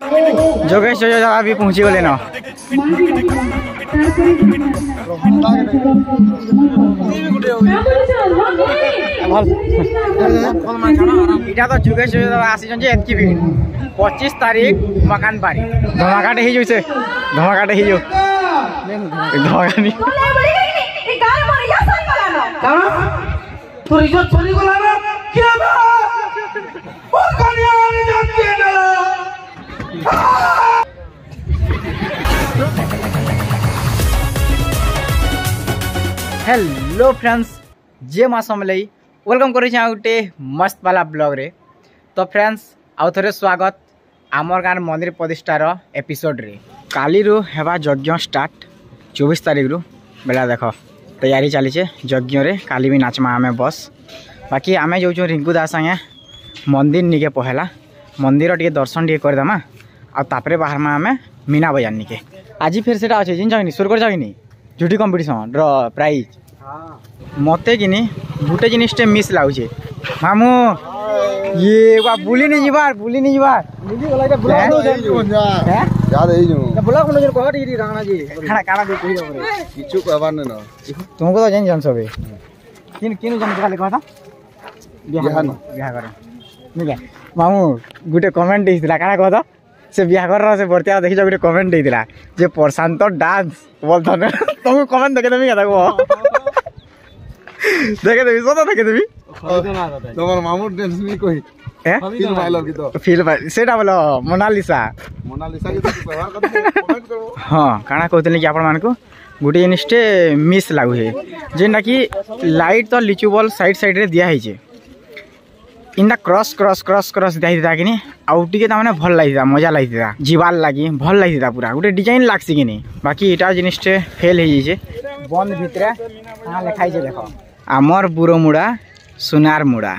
जोगेश जो अभी पहुंची गले न इटा तो जोगेश आसी एतकी भी 25 तारीख मकान बारी धमाकाटे ही जैसे धमाकाटे ही जो धमाका नहीं हेलो फ्रेंड्स जे माँ समलई वेलकम कर गोटे मस्त वाला ब्लॉग रे। तो फ्रेंड्स आउ थे स्वागत आमर गाँव मंदिर प्रतिष्ठार एपिसोड रे। काली रू हेबा यज्ञ स्टार्ट 24 तारीख रू बेला देख तैयारी चली यज्ञ रे काली भी नाचमा आमे बस बाकी आमे जो रिंकू दास आगे मंदिर निके पहला मंदिर टे दर्शन टे करदेमा आउे बाहर में आमे मीना बजार निके आज फिर से अच्छे जिन जाओनी सुर कर जाओनी झूठी कंपटीशन ड्र प्राइज मते कि गोटे जिनिसटे मिस लगुचे मामू ये बा बुली नहीं जीवार तुमको तो जान जान सबे किन जान खाली कहता बियाह कर मामू गोटे कमेंट देइतिला काना कहता से बिहागर से बर्तिया देखी गोटे कमेंट देइतिला जे प्रशांत डांस बोल थने तुमको कमेंट देखे देबी क्या को देखे देबी सदा देखे देबी तोमर मामू डांस नहीं कोई फील डायलॉग की तो फील सेटा बोलो मोनालिसा की तो व्यवहार करते कमेंट करो। हां काना कहतले कि आपण मान को गोटे जिनिसटे मिस लागु है जेना कि लाइट तो लिचू बॉल साइड रे दिया है इनका क्रॉस क्रॉस क्रॉस क्रॉस दिया कि आउट के मैंने भल लगी मजा लगी जीवार लगी भल लगी पूरा गोटे डिजाइन लागसी कि नहीं बाकी इटा जिनिसटे फेल हो बंद भितर कहाँ लिखाई देख आमर बुरो मुड़ा सुनार मुड़ा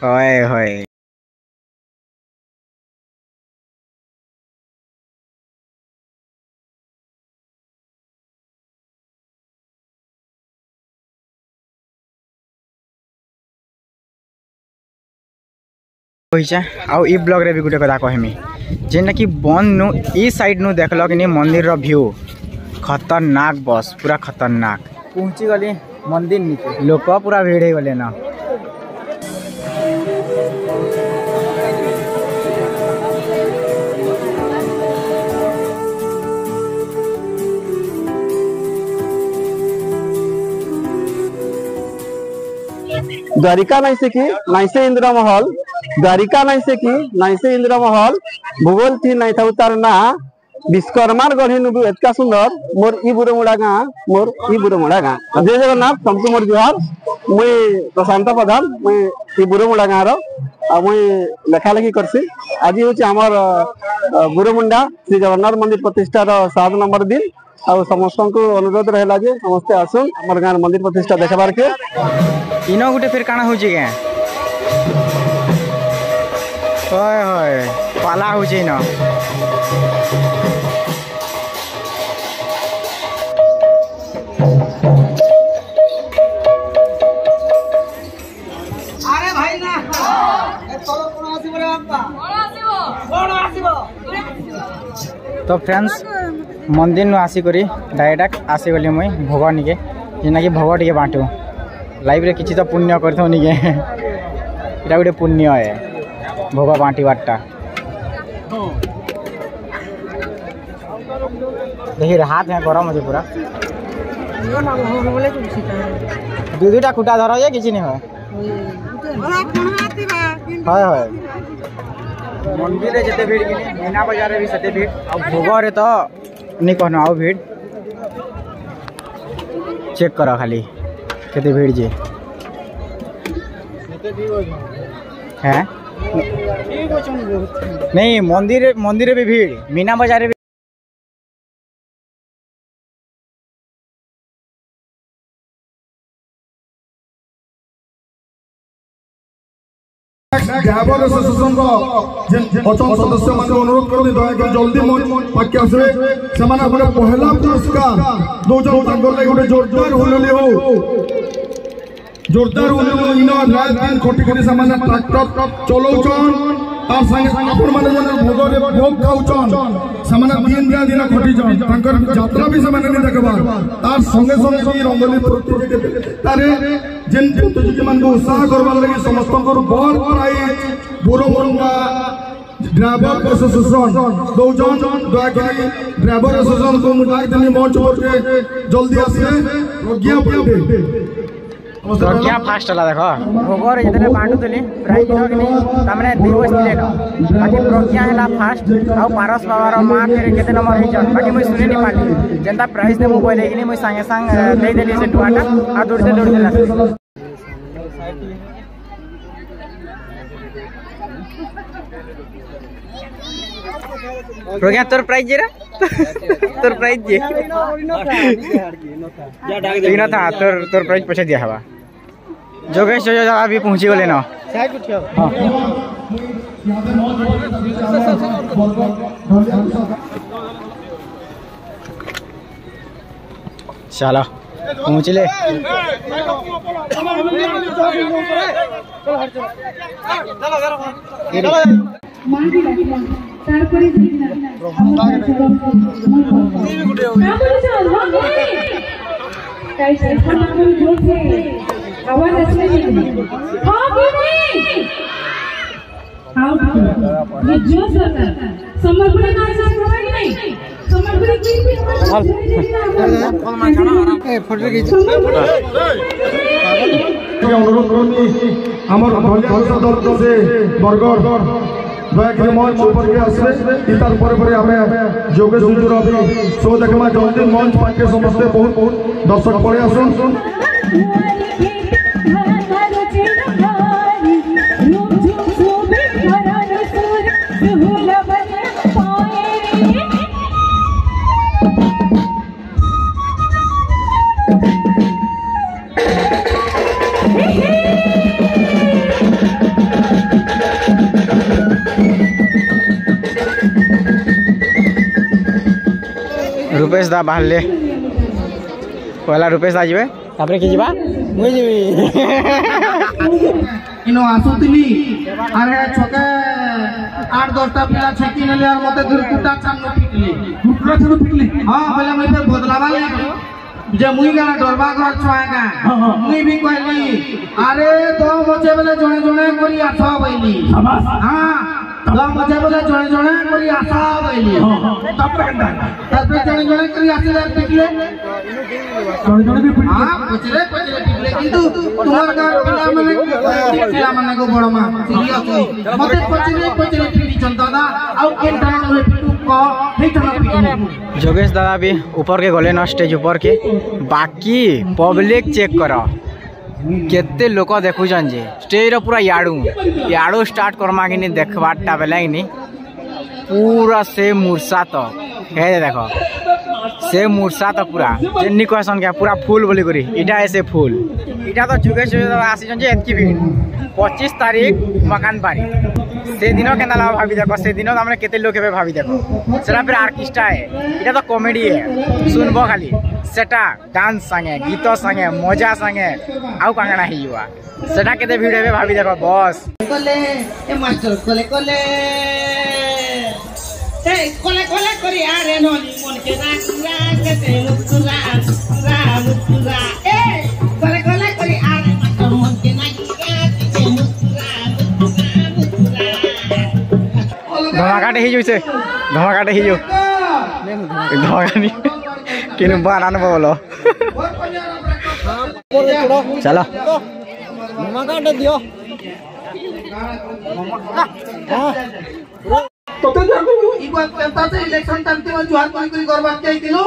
होए होए आउ ई ब्लॉग रे भी गोटे कथा कहमी जेना कि बन नु ई साइड नु देखल कि मंदिर रो व्यू खतरनाक बस पूरा खतरनाक पहुंची गली मंदिर नीचे लोक पूरा भीड़ हो गले ना द्वारिका नहीं से कि नहीं से इंद्र महल द्वारिका नहीं से कि नहीं से इंद्र महल भूगोल थी नहीं था उतार ना विश्वकर्मार गढ़ी नु एतका सुंदर मोर ई बुरोमुड़ा गाँ जय जगन्नाथ तुमको मोर जुहार मुई प्रशांत प्रधान मुई ई बुरोमुड़ा गाँ रो आ मुई लेखा लेखी करसी आज होची हमर बुरोमुंडा श्री जगन्नाथ मंदिर प्रतिष्ठा रो 7 नंबर दिन आ समस्त को अनुरोध रहला जे समस्त आसुन हमर गाँव मंदिर प्रतिष्ठा देखबार के इनो गुटे फिर काना होची के होय होय पाला होची न अरे भाई ना तोर कोन आसीबो रे बाप्पा कोन आसीबो तो फ्रेंड्स मंदिर नु आसी करी डायरेक्ट आसी गली मुई भोग निके जेना कि भोग टिके बांटू लाइव रे किछि तो पुण्य करथो निके इटा गोटे पुण्य है भोग बांटी बाटा देखिए हाथ है गरम हो पूरा दूटा खुटा धर ये किछि नहीं है हाय मंदिर रे जते भीड़ कि मीना बाजार रे भी सते भीड़ आ भोग रे तो नहीं कहना आओ भीड़ चेक करो खाली केते भीड़ जे है नहीं मंदिर भी भीड़ मीना बाजार भी ड्राइवर एसोसिएशन सदस्य मान अनुरोध कर दया जल्दी पाके आसवे से पहला पुरस्कार दौन गोटे जोरदार हुलुली हो जोरदार हुलुली इन रात दिन खटी खटी से ट्रैक्टर चलाउछन तार संगे आपण माने जने भोगरे भोग खाउचन समान दिन खटीचन तांकर यात्रा भी समान नहीं देखबा तार संगे संगे भी रंगोली प्रतियोगिता तारे जेन प्रतियोगिता मन को उत्साह करबा लागि समस्त को बड़ प्राइज बोरमुंगा ड्राइवर एसोसिएशन दौजन दयाकरी ड्राइवर एसोसिएशन को मुझे दिन मंच पर जल्दी आसे प्रज्ञा फास्ट होला देखो भोगर जतले बांटुतली प्राइज न कि तामने दी बसले न बाकी प्रज्ञा हैला फास्ट आ पारस बाबार मां फेरे केते नंबर हेजन बाकी मुई सुने नि पाली जेंता प्राइज देबो बोले कि मुई संगे संग दे देली से टुआटा आ दौड़ते दौड़ते लासे प्रज्ञा तोर प्राइज जे रे तोर प्राइज जे ना था तोर प्राइज पैसा दिया हवा जोगेश जो अभी पहुंची गले ना चलो पहुंचले अनुरोध करूनी हमर दल से बरगढ़ दयाकरी मंच ऊपर के आसले इतार पर हमें जोगेश हुजूर अभी शो देखमा जल्दी मंच पाके समस्त बहुत बहुत दर्शक पड़े आसन रुपेश दा बाहर पहला रुपेश दा जीवे तापरे की जीवा मुई जीवी इनो आसुतली अरे छोके 8-10टा पिला छेकी नेले और मते दुर्कुटा चांगनो पिटली हां पहले मुई पे बदलावा ले जे मुई गाना डरबा घर छुआगा मुई भी कहली अरे तो बचे बेले जणे जणे करी आछा बैली हां तो बचे बेले जणे जणे करी आछा बैली तापरे जणे जणे करी आछा पिटले जणे भी पिटले हां पचले पिटले किंतु तुम्हार का पिला माने को बड़ मा सीरियस मते पचले पिटी चल दादा आउ केन टाइम में पिटू को हेठना पिटले जोगेश दादा भी ऊपर के गले ना स्टेज ऊपर के बाकी पब्लिक चेक करो केते लोक देखुछन जे स्टेज रो पूरा याडू स्टार्ट करमा कि नहीं देखबाटा बेला कि पूरा से मूर्छा तो हे देखो से मूर्छा तो पूरा जेन्नी कहसन के पूरा फुल बोली करी इटा ऐसे फुल इटा तो जोगेश दादा आसीछन जे एतकी भी 25 तारीख मकान बारी से दिन केना ला भाभी देखो से दिन हमने केते लोग के भाभी देखो सेटा फिर आर्टिस्टा है इटा तो कॉमेडी है सुनबो खाली सेटा डांस संगे गीत संगे मजा संगे आउ कांगना हियुआ सेटा केते वीडियो में भाभी देखो बस कोले ए मास्टर कोले कोले ए कोले कोले करी आरे नोनी मन के राखुरा केते मुकुरा मुकुरा ए कोले कोले करी आरे मास्टर मन के नाकिया केते मुकुरा धमाकाटे ही जइसे धमाकाटे ही जो धमाकानी किन बानान बोलो चलो धमाकाटे दियो तो इबार केता से इलेक्शन टाइम में जुहार कोई करबा चाहितिलो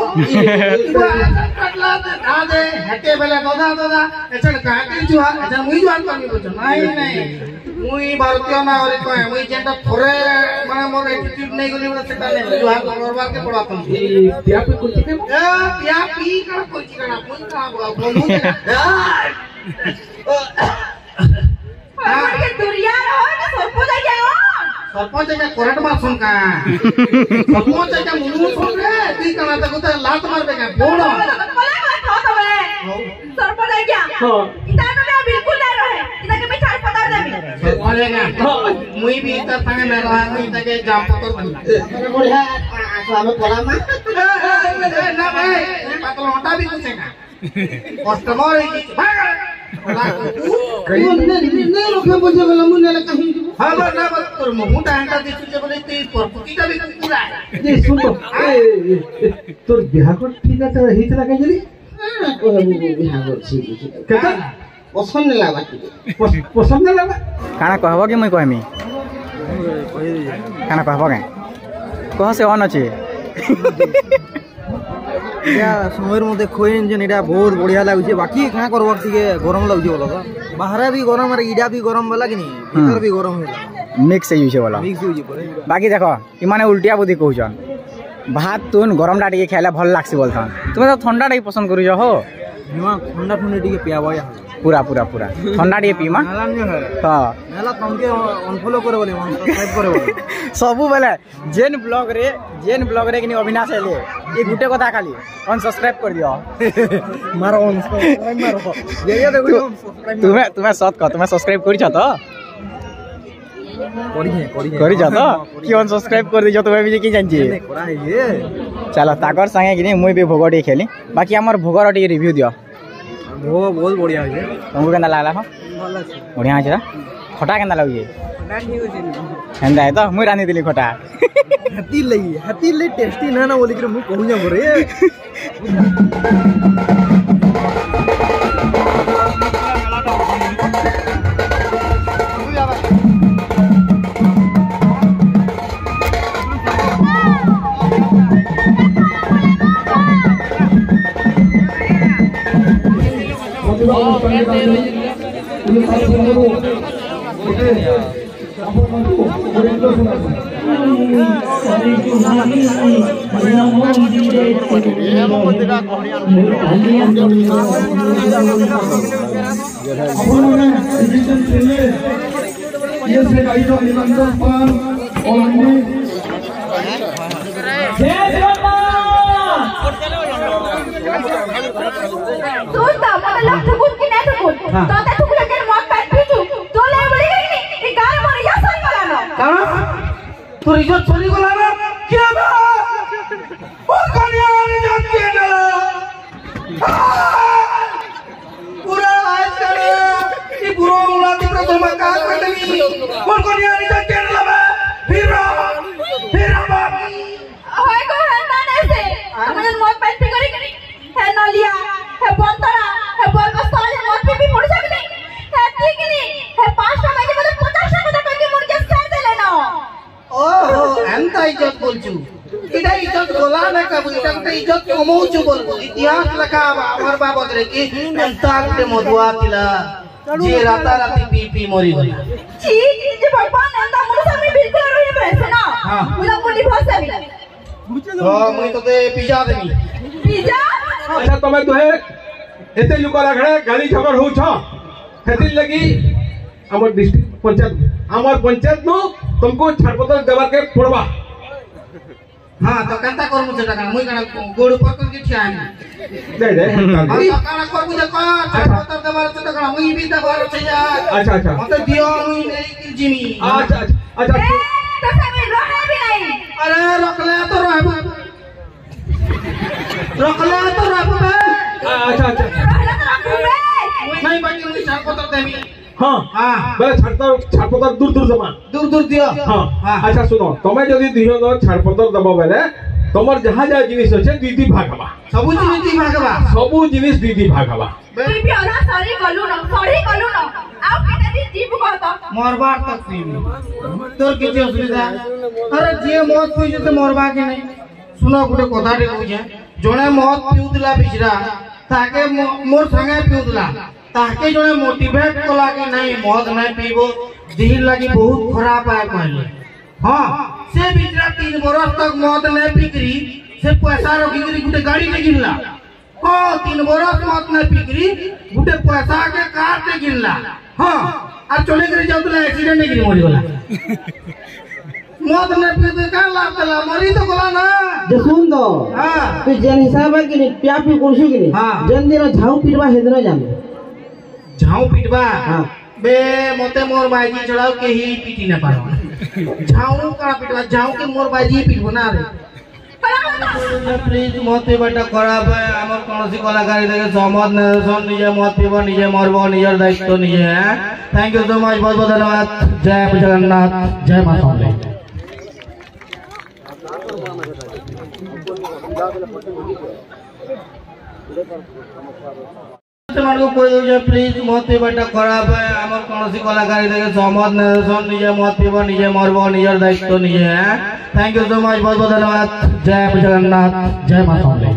कटला आदे हटे बेले दादा एचन काटी जुहार एचन मुई जुहार करबी बोच नहीं मुई भारतीय नागरिक है मुई जेंटा थोरे माने मोर एटीट्यूड नहीं गली बोले सेटा नहीं जुहार करबा के पड़वा तुम पिया पे कुछ के पिया पी का कुछ करना मुई का बोलू अरे दुनिया रो ना सरपंच जाओ सरपंच के करंट मार सुन का सरपंच के मुनु सुन रे ती कना तक तो लात मार दे का बोलो बोले मत हो तो सरपंच गया हां इतना तो बिल्कुल नहीं रहे इतना के मैं चार पता दे बोलेगा मुई भी इतर संगे में रहा मुई तके जाम पतर बनला बढ़िया आसो हमें बोला मा ना भाई पातल होटा भी कुछ है ना कस्टमर है भाग नहीं लोग बोलते बोला मुने ले कहीं हां ना बस तोर मुंडा हंटा दिसुचे बोले ते परपुकीटा भी पूरा ये सुन तो तोर बिहा को ठीक है हितला कहीं जली हां को बिहा को ठीक केता पसंद नहीं लगा पसंद नहीं लगा काना कहबो कि मुई कहमी काना कहबो के कह से ऑन अछि या समयर मते खोइन जे एटा बहुत बढ़िया लागुचे बाकी का करबा के गरम लागुचे बोलो तो बाहर भी गरम और इडा भी गरम वाला कि नहीं भीतर भी गरम होला मिक्स यूज होला मिक्स यूज करे बाकी देखो इमाने उल्टिया बुद्धि कहउछन भात तुन गरम टा टिके खाइला भल लागसी बोलथन तुमे तो ठंडा टाई पसंद करू हो नुआ ठंडा ठंडा टिके पियाबो या पूरा पूरा पूरा ठंडा टिके पीमा नाला नहीं है हां नाला तमके अनफॉलो करे बोले सब्सक्राइब करे बोले सबु बेले जेन ब्लॉग रे कि अविनाश हेले ये गुटे कथा खाली अनसब्सक्राइब कर दियो मारो अनसब्सक्राइब मारो ये देखो तुम्हें सत कह तुम्हें सब्सक्राइब करिछ तो करिछ तो कि अनसब्सक्राइब कर दियो तुम्हें भी कि जानछि करा है ये चलो ताकर संगे कि मुई भी भोगटी खेली बाकी हमर भोगर टी रिव्यू दियो वो बहुत बढ़िया है तुमको केना लागला हो भल আছে बढ़िया আছে खटा केना लागुए ना ठीक है हेंदा है तो मुई रानी दिली खटा हाथी ले टेस्टी ना ना बोली के मु कहू जा रे तोर इज्जत चली गला ना क्या बा और कन्या ने जाती है ना पूरा आज करे ये बुरो मुला की प्रथम का करनी और कन्या ने जाती है ना फिर बाप होय को हंदाने से हमन मौत पैंटी करी है नलिया है बंतरा है बलबस्ता है मौत पे भी मुड़ सकले है ठीक नहीं है 5 टा बजे मतलब 50 टा कथा करके मुड़ के कर दे लेना ओहो एंता इज्जत बोलचू इडा इज्जत गोला ना कबू इडा इज्जत कमौचू बोलबो इतिहास लखा हमर बाबत रे कि एंता के मधुआ तिला जे राता राती पी पी मरी गला छी जे भगवान एंता मुड़ सामने बिल्कुल रही है ना मुला बोली भाषा भी तो मुई तो ते पिज्जा देमी पिज्जा अच्छा तमे तोहे एते लुका रखड़े गाली झगड़ होछ हेति लगी हमर डिस्ट्रिक्ट पंचायत हमर पंचायत नु तुमको छाड़पत्र देवा के पड़वा हां तो कंता करमु सेटा का मुई कना गोड़ पर करके छियानी दे दे हां तो कना करमु जे का छाड़पत्र देवा सेटा का मुई भी देवा छिया अच्छा अच्छा मते दियो मुई नहीं जिमी अच्छा अच्छा तो सब रहे भी नहीं अरे रखले तो रहबो अच्छा अच्छा रहला तो रखू बे नहीं बाकी मुई छाड़पत्र देमी हाँ हां बेले छाड़पत्र दूर दूर जमा दूर दियो हाँ अच्छा सुनो तमे जदी दियो न छाड़पत्र दबो बेले तमर जहां जहां जिनिस अछि दीदी भाग हवा सबु जिनिस दी भाग हवा सबु जिनिस दीदी भाग हवा तू भी ओला सॉरी कलू ना आउ केते दिन जीव कहत मरबार तक पीबी तोर किछि असुविधा अरे जे मौत पी जते मरबा के नहीं सुनो गुटे कथा रे कहू जणे मौत पिउतला बिचरा ताके मोर संगे पिउतला ताके जणे मोटिवेट कला कि नहीं मौत नहीं पीबो देह लगी बहुत खराब है कहले हां से बिचरा 3 बरस तक मौत नहीं पीकरी से पैसा रखी गुटे गाड़ी के गिनला हां 3 बरस मौत नहीं पीकरी गुटे पैसा के कार के गिनला हां आ चले करे जाउतला एक्सीडेंट नहीं गिरी मरि गला मौत नहीं पीते का लाभ देला मरी तो गला ना जे सुन दो हां तू जेन हिसाब है कि प्या पी करछु कि हां जेन दिन झाऊ पीरबा हेदन जाने झाऊ पीटबा बे मते मोर बाजी चढ़ाओ के ही पीटी ना पारो जाऊं का पिटवा जाऊं कि मोर बाजी पिटबो ना रे प्लीज मते बेटा खराब है हमर कोनोसी कलाकारी देखे समझ न सन निजे मत पीबो निजे मरबो निजर दायित्व निजे है थैंक यू सो मच बहुत बहुत धन्यवाद जय जगन्नाथ जय मां समले प्लीज मत बेटा खराब है हमर कोनोसी कलाकारी देखे समझ न सन निजे मत पीबो निजे मरबो निजर दायित्व निजे है थैंक यू सो मच बहुत बहुत धन्यवाद जय जगन्नाथ जय मां समले